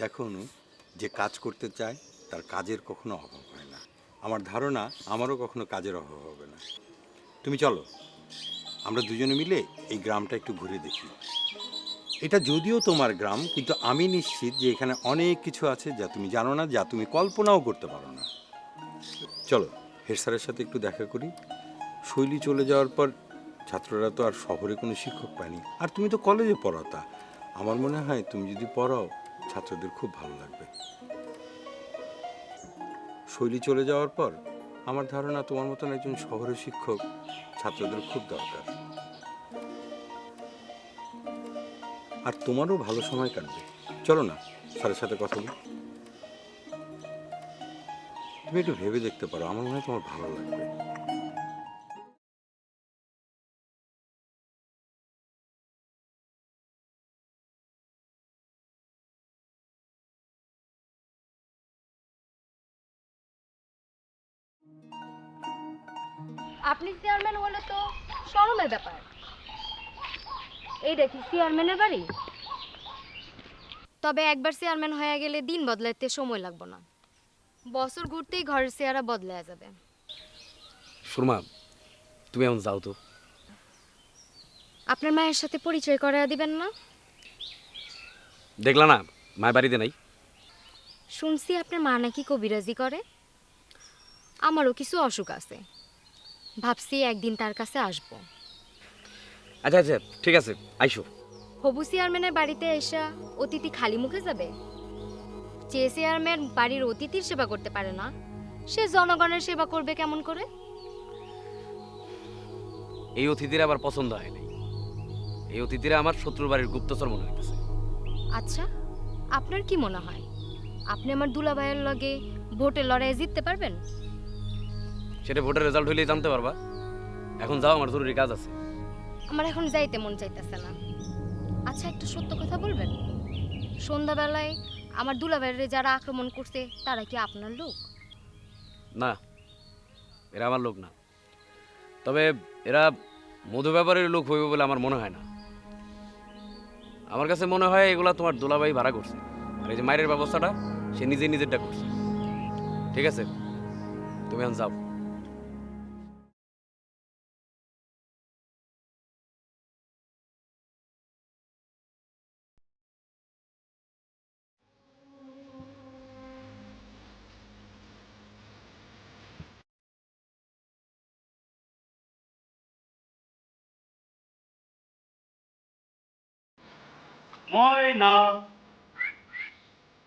দেখো অনু, যে কাজ করতে চায় তার কাজের কখনো অভাব হয় না। আমার ধারণা আমারও কখনো কাজের অভাব হবে না। তুমি চলো, আমরা দুজনে মিলে এই গ্রামটা একটু ঘুরে দেখি। এটা যদিও তোমার গ্রাম, কিন্তু আমি নিশ্চিত যে এখানে অনেক কিছু আছে যা তুমি জানো না, যা তুমি কল্পনাও করতে পারো না। চলো, হেড স্যারের সাথে একটু দেখা করি। শৈলী চলে যাওয়ার পর ছাত্ররা তো আর শহরে কোনো শিক্ষক পায়নি, আর তুমি তো কলেজে পড়াতা। আমার মনে হয় তুমি যদি পড়াও, ছাত্রদের খুব ভালো লাগবে। শৈলী চলে যাওয়ার পর আমার ধারণা তোমার মতন একজন শহরের শিক্ষক ছাত্রদের খুব দরকার। আর তোমারও ভালো সময় কাটবে। চলো না, স্যারের সাথে কথা বলি। তুমি একটু ভেবে দেখতে পারো, আমার মনে হয় তোমার ভালো লাগবে। আপনি চেয়ারম্যান হলে তো শরমের ব্যাপার। এইটা কি চেয়ারম্যানের বাড়ি? তবে একবার চেয়ারম্যান হয়ে গেলে দিন বদলাতে সময় লাগবে না, বছর ঘুরতেই ঘরের চেহারা বদলায় যাবে। সুরমা, তুমি এখন যাও তো। আপনার মায়ের সাথে পরিচয় করায় দিবেন না? দেখলা না, মায়ের বাড়িতে নাই। শুনছি আপনার মা নাকি কবিরাজি করে। আমারও কিছু অসুখ আছে, ভাবছি একদিন তার কাছে আসবো। আচ্ছা আচ্ছা, ঠিক আছে, আইসো। হবু চেয়ারম্যানের বাড়িতে এসা অতিথি খালি মুখে যাবে? যে চেয়ারম্যান বাড়ির অতিথির সেবা করতে পারে না, সে জনগণের সেবা করবে কেমন করে? এই অতিথিরা আবার পছন্দ হয় নাই। এই অতিথিরা আমার শত্রুর বাড়ির গুপ্তচর মনে হইতেছে। আচ্ছা, আপনার কি মনে হয় আপনি আমার দুলাভাইয়ের লগে ভোটে লড়াইয়ে জিততে পারবেন? সেটা ভোটের রেজাল্ট হইলেই জানতে পারবা। এখন যাও, আমার জরুরি কাজ আছে। আমার এখন যাইতে মন চাইতেছে না। আচ্ছা, একটা সত্য কথা বলবেন, সন্ধ্যাবেলায় আমার দুলাভাইয়ের যারা আক্রমণ করছে তারা কি আপনার লোক? না, এরা আমার লোক না। তবে এরা মধু ব্যাপারের লোক হইবে বলে আমার মনে হয় না। আমার কাছে মনে হয় এগুলা তোমার দোলাভাই ভাড়া করছে, আর এই যে মায়ের ব্যবস্থাটা সে নিজে নিজেরটা করছে। ঠিক আছে, তুমি এখন যাও। ময়না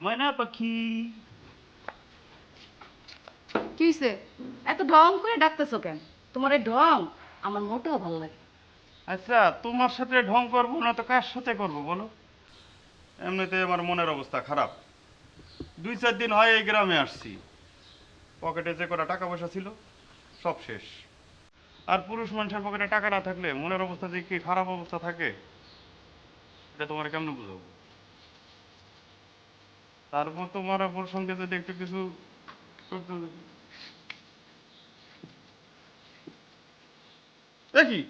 ময়না পাখি। কি হইছে? এত ঢং করে ডাকতেছো কেন? তোমার এই ঢং আমার মোটেও ভালো লাগে না। আচ্ছা, তোমার সাথে ঢং করবো না তো কার সাথে করবো বলো? এমনিতে আমার মনের অবস্থা খারাপ। 2-4 দিন হয় এই গ্রামে আসছি। পকেটে যে কটা টাকা পয়সা ছিল সব শেষ। আর পুরুষ মানুষের পকেটে টাকা না থাকলে মনের অবস্থা যে কি খারাপ অবস্থা থাকে, এটা তোমার কেমন বুঝাবো? তারপর তোমার অপর সঙ্গে যদি একটু কিছু করতে দেখি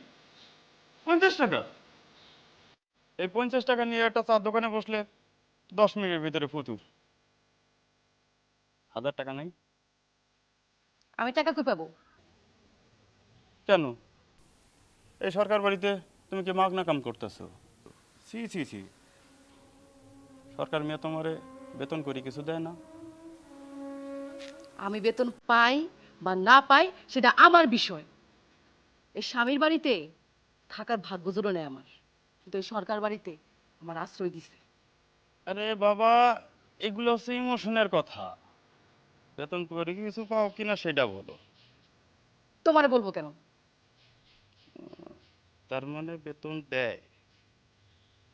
50 টাকা। এই 50 টাকা নিয়ে একটা চার দোকানে বসলে 10 মিনিটের ভিতরে ফুতুর। 1000 টাকা নাই? আমি টাকা কই পাবো? কেন? এই সরকার বাড়িতে তুমি কি মাগনা কাম করতেছো? ছি ছি ছি, সরকার মেয়ে তোমারে বেতন করি কিছু দেয় না? আমি বেতন পাই বা না পাই সেটা আমার বিষয়। এই স্বামীর বাড়িতে থাকার ভাগ্য জোড়ো নেই আমার, কিন্তু এই সরকার বাড়িতে আমার আশ্রয় দিছে। আরে বাবা, এগুলো হচ্ছে ইমোশনের কথা। বেতন করি কিছু পাও কিনা সেটা বলো। তোমারে বলবো কেন? তার মানে বেতন দেয়,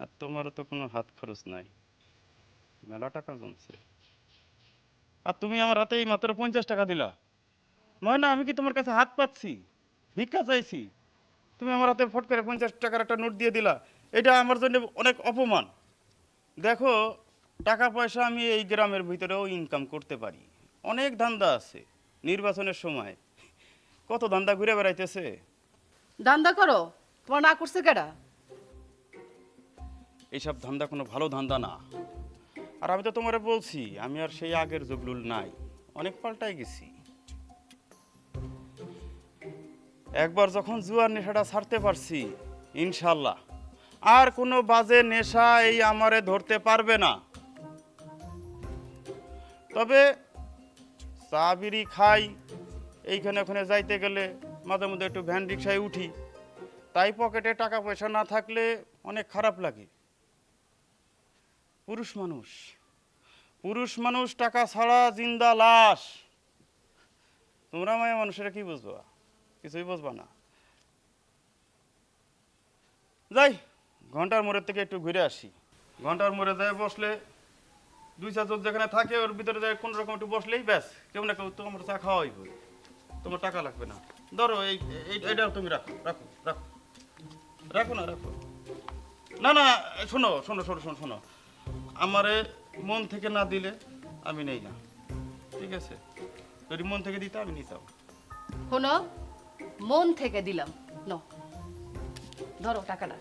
আর তোমারও তো কোনো হাত খরচ নাই, মেলা টাকা জমছে। আর তুমি আমার হাতে এই মাত্র 50 টাকা দিলা। ময়না, আমি কি তোমার কাছে হাত পাচ্ছি, ভিক্ষা চাইছি? তুমি আমার হাতে ফট করে 50 টাকার একটা নোট দিয়ে দিলা। এটা আমার জন্য অনেক অপমান। দেখো, টাকা পয়সা আমি এই গ্রামের ভিতরেও ইনকাম করতে পারি। অনেক ধান্দা আছে। নির্বাচনের সময় কত ধান্দা ঘুরে বেড়াইতেছে। দান্দা করো, তোমার না করছে কেডা? এইসব ধান্দা কোনো ভালো ধান্দা না। আর আমি তো তোমারে বলছি আমি আর সেই আগের জগলুল নাই, অনেক পাল্টাই গেছি। একবার যখন জুয়ার নেশাটা ছাড়তে পারছি, ইনশাল্লাহ আর কোনো বাজে নেশা এই আমারে ধরতে পারবে না। তবে চা বিড়ি খাই, এইখানে ওখানে যাইতে গেলে মাঝে মধ্যে একটু ভ্যান রিক্সায় উঠি, তাই পকেটে টাকা পয়সা না থাকলে অনেক খারাপ লাগে। পুরুষ মানুষ, পুরুষ মানুষ টাকা ছাড়া জিন্দা লাশ। তোমরা মায়া মানুষেরা কি বুঝবা? কিছুই বুঝবা না। যাই, ঘন্টার মোড়ের থেকে একটু ঘুরে আসি। ঘন্টার মোড়ে যায় বসলে 2-4 জন যেখানে থাকে ওর ভিতরে যায় কোন রকম একটু বসলেই ব্যাস, কেউ না কেউ তোমার চা খাওয়াই হই, তোমার টাকা লাগবে না। ধরো এইটাও তুমি রাখো রাখো রাখো রাখো না রাখো না না, শোনো শোনো শোনো শোনো শোনো, আমারে মন থেকে না দিলে আমি নেই না, ঠিক আছে? যদি মন থেকে দিতে আমি নিতাম। শোনো, মন থেকে দিলাম, ন ধরো টাকাটা।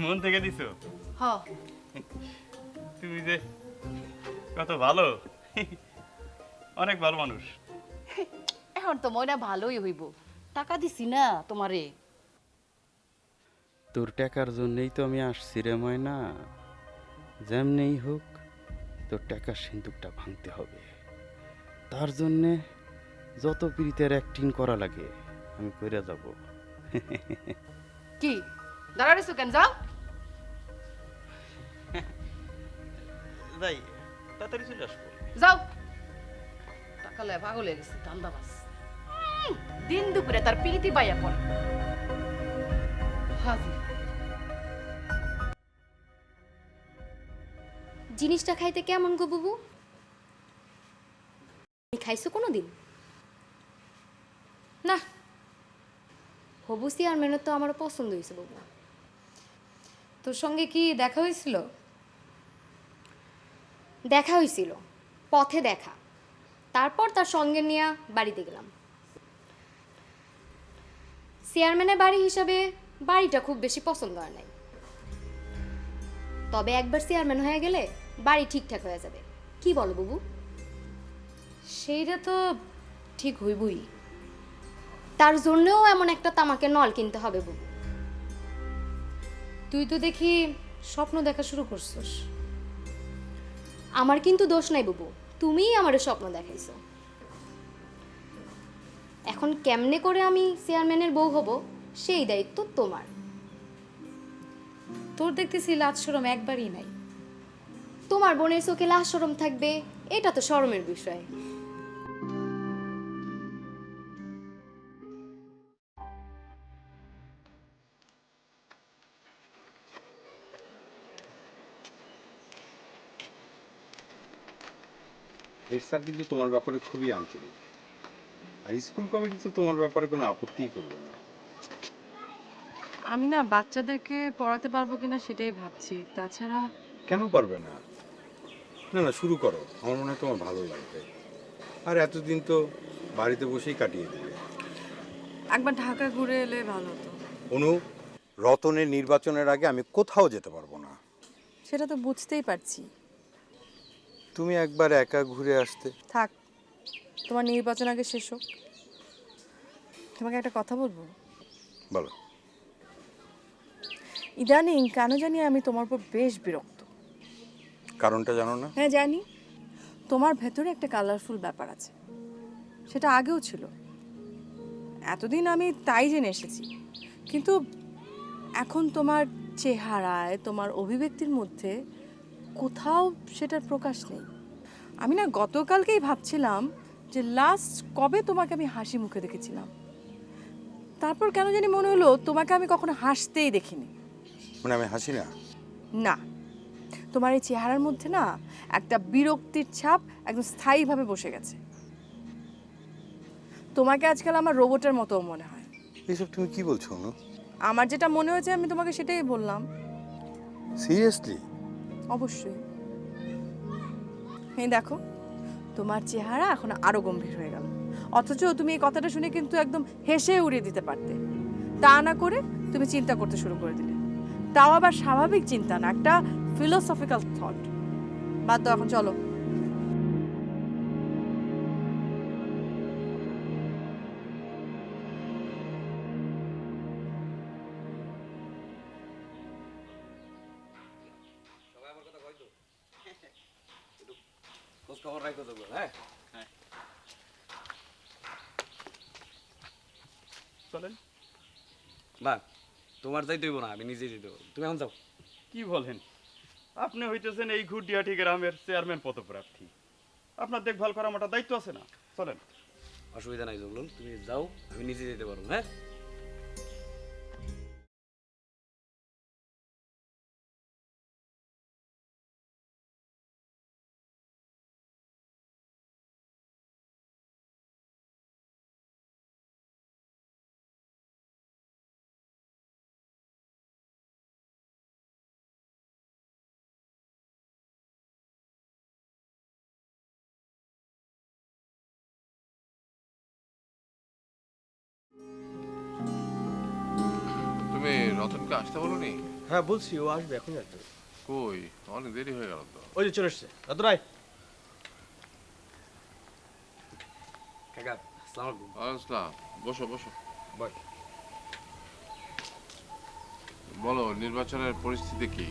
মন থেকে দিছো? হ, তুমি যে কত ভালো, অনেক ভালো মানুষ। এখন তো ময়না ভালোই হইব, টাকা দিছি না তোমারে। তোর টাকার জন্যই তো আমি আসছি রে ময়না। যেমনেই হোক তোর টাকার সিন্দুকটা ভাঙতে হবে। তার জন্যে যত প্রীতের অ্যাক্টিং করা লাগে আমি কইরা যাব। কি দাঁড়াইছো কেন? যাও। যাই, তাড়াতাড়ি চলে আসবো। যাও, টাকা লয়ে পাগল হয়ে গেছে ধান্দাবাজ। দিন দুপুরে তার পিরিতি পাইয়া পড়ে হাজির। জিনিসটা খাইতে কেমন গো বুবু? তুমি খাইছো কোনো দিন? না, হবু চেয়ারম্যানের তো আমারও পছন্দ হয়েছে বাবু। তোর সঙ্গে কি দেখা হয়েছিল? দেখা হয়েছিল, পথে দেখা, তারপর তার সঙ্গে নিয়ে বাড়িতে গেলাম। চেয়ারম্যানের বাড়ি হিসাবে বাড়িটা খুব বেশি পছন্দ হয় নাই, তবে একবার চেয়ারম্যান হয়ে গেলে বাড়ি ঠিকঠাক হয়ে যাবে। কি বলো বাবু? সেইটা তো ঠিক হইবই। তার জন্যও এমন একটা তামাকে নল কিনতে হবে বাবু। তুই তো দেখি স্বপ্ন দেখা শুরু করছস। আমার কিন্তু দোষ নাই বাবু, তুমিই আমারে স্বপ্ন দেখাইছো। এখন কেমনে করে আমি চেয়ারম্যানের বউ হব সেই দায়িত্ব তোমার। তোর দেখতেছি লাজ শরম একবারই নাই। তোমার বোনের চোখে লাজ শরম থাকবে, এটা তো শরমের বিষয়। হেড স্যার কিন্তু তোমার ব্যাপারে খুবই আন্তরিক, আর স্কুল কমিটি তো তোমার ব্যাপারে কোনো আপত্তিই করবে না। আমি না বাচ্চাদেরকে পড়াতে পারবো কিনা সেটাই ভাবছি। তাছাড়া কেন পারবে না? না না, শুরু করো, আমার মনে হয় তোমার ভালো লাগবে। আর এতদিন তো বাড়িতে বসেই কাটিয়ে দিবে। একবার ঢাকা ঘুরে এলে ভালো হতো। অনু, রতনের নির্বাচনের আগে আমি কোথাও যেতে পারবো না। সেটা তো বুঝতেই পারছি। তুমি একবার একা ঘুরে আসতে। থাক, তোমার নির্বাচন আগে শেষ হোক। তোমাকে একটা কথা বলবো। বলো। ইদানিং কেন জানি আমি তোমার উপর বেশ বিরক্ত। কারণটা জানো না? হ্যাঁ জানি, তোমার ভেতরে একটা কালারফুল ব্যাপার আছে, সেটা আগেও ছিল, এতদিন আমি তাই জেনে এসেছি। কিন্তু এখন তোমার চেহারায়, তোমার অভিব্যক্তির মধ্যে কোথাও সেটার প্রকাশ নেই। আমি না গতকালকেই ভাবছিলাম যে লাস্ট কবে তোমাকে আমি হাসি মুখে দেখেছিলাম। তারপর কেন জানি মনে হলো তোমাকে আমি কখনো হাসতেই দেখিনি। মানে আমি হাসি না? না, তোমার এই চেহারার মধ্যে না একটা বিরক্তির ছাপ একদম স্থায়ীভাবে বসে গেছে। তোমাকে আজকাল আমার রোবটের মতো মনে হয়। এসব তুমি কি বলছো অনু? আমার যেটা মনে হয়েছে আমি তোমাকে সেটাই বললাম। সিরিয়াসলি? অবশ্যই। এই দেখো, তোমার চেহারা এখন আরো গম্ভীর হয়ে গেল, অথচ তুমি এই কথাটা শুনে কিন্তু একদম হেসে উড়িয়ে দিতে পারতে। তা না করে তুমি চিন্তা করতে শুরু করে দিলে, তাও আবার স্বাভাবিক চিন্তা না, একটা ফিলোসফিক্যাল থট। বাদ দাও, এখন চলো। খোঁজ খবর রাখো তো, হ্যাঁ? চলেন। না, তোমার যাইতে হইব না, আমি নিজে যেতে পারবো। তুমি এখন যাও। কি বলেন, আপনি হইতেছেন এই ঘুরডিহাটি গ্রামের চেয়ারম্যান পদপ্রার্থী, আপনার দেখভাল করা আমার দায়িত্ব আছে না? চলেন। অসুবিধা নাই জগলুল, তুমি যাও, আমি নিজে যেতে পারবো, হ্যাঁ? তুমি রতনকে আসতে বলোনি? হ্যাঁ বলছি, ও আসবে এখন আসবে। কই, অনেক দেরি হয়ে গেল তো। ওই যে চলে এসছে রাতুরাই। কাকা, আসসালামু আলাইকুম। আসলাম, বসো বসো। বল। বলো, নির্বাচনের পরিস্থিতি কি?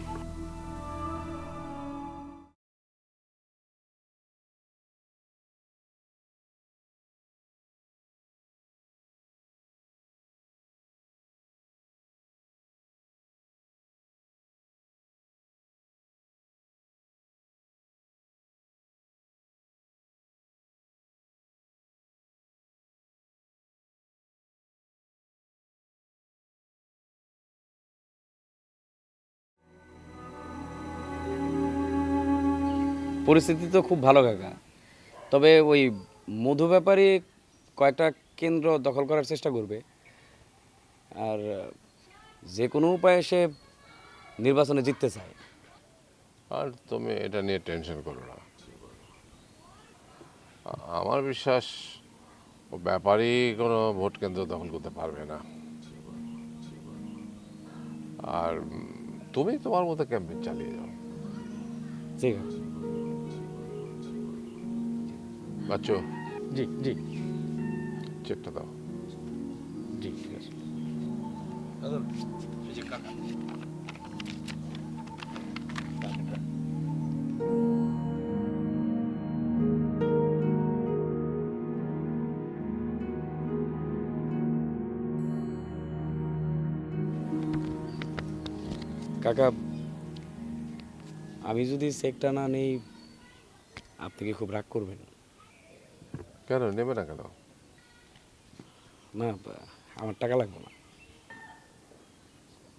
পরিস্থিতি তো খুব ভালো কাকা, তবে ওই মধু ব্যাপারী কয়েকটা কেন্দ্র দখল করার চেষ্টা করবে, আর যে কোনো উপায়ে সে নির্বাচনে জিততে চায়। আর তুমি এটা নিয়ে টেনশন করো না। আমার বিশ্বাস ও ব্যাপারই কোনো ভোট কেন্দ্র দখল করতে পারবে না। আর তুমি তোমার মতো ক্যাম্পেইন চালিয়ে যাও। ঠিক আছে। বাচ্চু, জি জি চেকটা দাও। জি ঠিক আছে। কাকা, আমি যদি চেকটা না নেই আপনি কি খুব রাগ করবেন? কেন নেবে না কেন? না, আমার টাকা লাগবে না।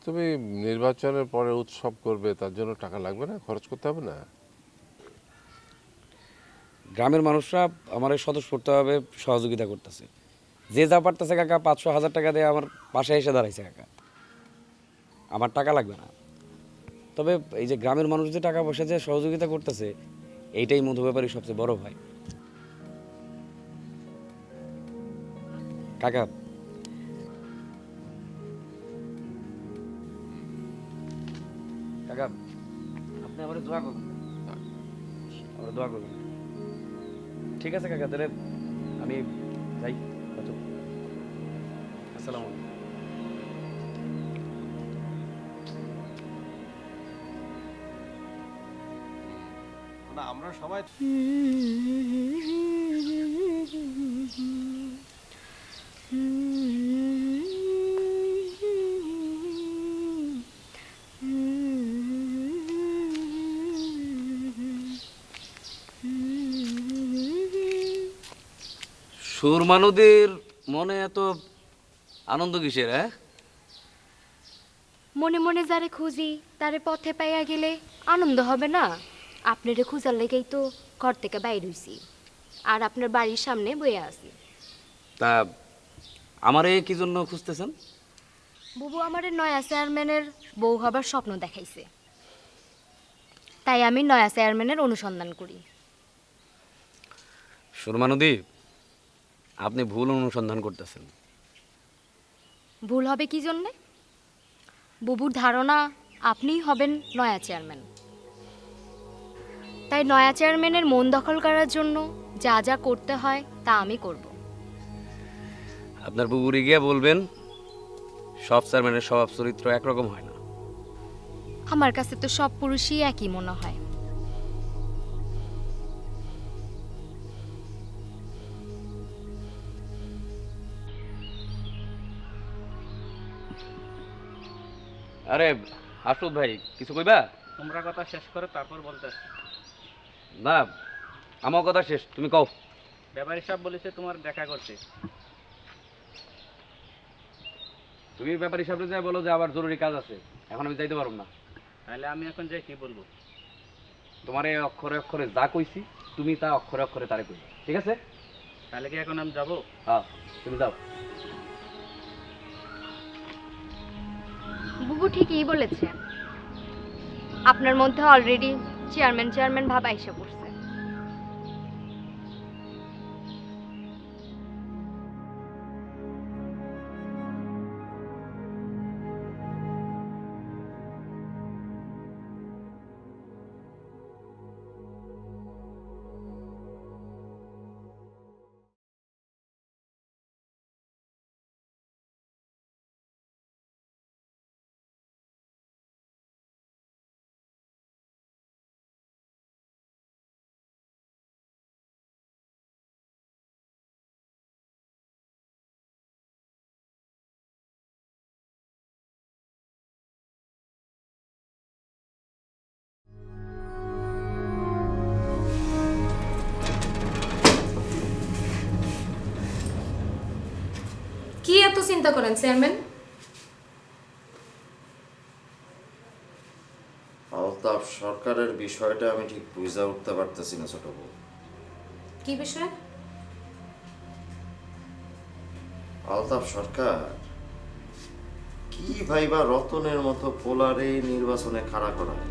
তুমি নির্বাচনের পরে উৎসব করবে, তার জন্য টাকা লাগবে না, খরচ করতে হবে না। গ্রামের মানুষরা আমার এই স্বতঃস্ফূর্তভাবে সহযোগিতা করতেছে, যে যা পারতেছে কাকা 500-1000 টাকা দিয়ে আমার বাসায় এসে দাঁড়াইছে কাকা। আমার টাকা লাগবে না, তবে এই যে গ্রামের মানুষ যে টাকা পয়সা যে সহযোগিতা করতেছে, এইটাই মধু ব্যাপারী সবচেয়ে বড় ভাই। কাকা, কাকা আপনি আমার দোয়া করবেন, আমার দোয়া করবেন। ঠিক আছে কাকা, তাহলে আমি যাই। আসসালামু আলাইকুম। না আমরা সবাই সুরমা নদীর মনে এত আনন্দ কিসের? হ্যাঁ, মনে মনে যারে খুঁজি তারে পথে পাইয়া গেলে আনন্দ হবে না? আপনারে খুঁজার লেগেই তো ঘর থেকে বাইর হইছি, আর আপনার বাড়ির সামনে বইয়া আছি। তা আমারে কি জন্য খুঁজতেছেন? বুবু আমারে নয়া চেয়ারম্যানের বউ হবার স্বপ্ন দেখাইছে, তাই আমি নয়া চেয়ারম্যানের অনুসন্ধান করি। সুরমা নদী, আপনি ভুল অনুসন্ধান করতেছেন। ভুল হবে কি জন্যে? বুবুর ধারণা আপনিই হবেন নয়া চেয়ারম্যান। তাই নয়া চেয়ারম্যানের মন দখল করার জন্য যা যা করতে হয় তা আমি করব। আপনার বুবুরি গিয়ে বলবেন সব চেয়ারম্যানের স্বভাব চরিত্র একরকম হয় না। আমার কাছে তো সব পুরুষই একই মনে হয়। আরে হাসুদ ভাই কিছু কইবা? তোমরা কথা শেষ করে তারপর বলতে। না, আমার কথা শেষ, তুমি কও। ব্যাপারী সাহেব বলেছে তোমার দেখা করতে। তুমি ব্যাপারী সাহেবরে যাই বলো যে আবার জরুরি কাজ আছে, এখন আমি যাইতে পারবো না। তাহলে আমি এখন যাই কি বলবো? তোমার এই অক্ষরে অক্ষরে যা কইছি তুমি তা অক্ষরে অক্ষরে তারে কইবা, ঠিক আছে? তাহলে কি এখন আমি যাবো? হ্যাঁ, তুমি যাও। বুবু ঠিকই বলেছে, আপনার মধ্যে অলরেডি চেয়ারম্যান চেয়ারম্যান ভাব আইসা পড়ছে। কি এত চিন্তা করেন চেয়ারম্যান? আলতাফ সরকারের বিষয়টা আমি ঠিক বুঝে উঠতে পারতেছি না ছোট বউ। কি বিষয়? আলতাফ সরকার কি ভাইবা রতনের মতো পোলারে নির্বাচনে খাড়া করায়?